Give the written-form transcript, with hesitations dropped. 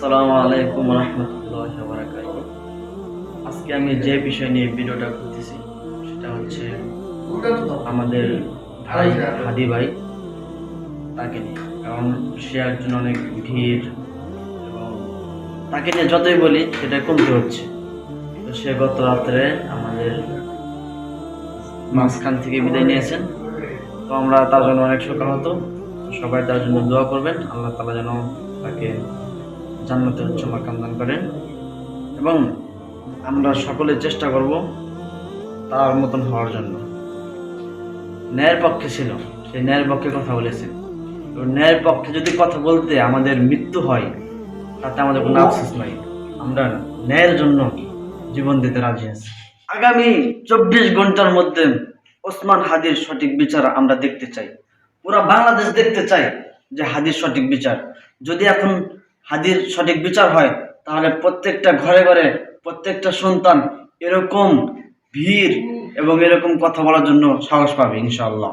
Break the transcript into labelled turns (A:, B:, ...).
A: আসসালামু আলাইকুম রহমতুল্লাহি ওয়া বারাকাতুহু। আজকে আমি যে বিষয় নিয়ে ভিডিওটা করতেছি সেটা হচ্ছে আমাদের ভাই হাদি ভাই, তাকে নিয়ে। কারণ সে একজন অনেক ভিড় এবং তাকে নিয়ে যতই বলি সেটা কমতে হচ্ছে। তো সে গত রাত্রে আমাদের মাঝখান থেকে বিদায় নিয়েছেন। তো আমরা তার জন্য অনেক শোকাহত। তো সবাই তার জন্য দোয়া করবেন, আল্লাহ তাআলা যেন তাকে জান্নাতের উচ্চ মাকাম দান করেন এবং আমরা সকলে চেষ্টা করব তার মতন হওয়ার জন্য। ন্যায়ের পক্ষে ছিল, সেই ন্যায়ের পক্ষে কথা বলেছে। তো ন্যায়ের পক্ষে যদি কথা বলতে আমাদের মৃত্যু হয় তাতে আমাদের কোনো আফসোস নাই। আমরা ন্যায়ের জন্য জীবন দিতে রাজি আছি। আগামী 24 ঘন্টার মধ্যে ওসমান হাদির সঠিক বিচার আমরা দেখতে চাই। পুরা বাংলাদেশ দেখতে চাই যে হাদির সঠিক বিচার। যদি এখন হাদির সঠিক বিচার হয় তাহলে প্রত্যেকটা ঘরে ঘরে প্রত্যেকটা সন্তান এরকম ভিড় এবং এরকম কথা বলার জন্য সাহস পাবে ইনশাআল্লাহ।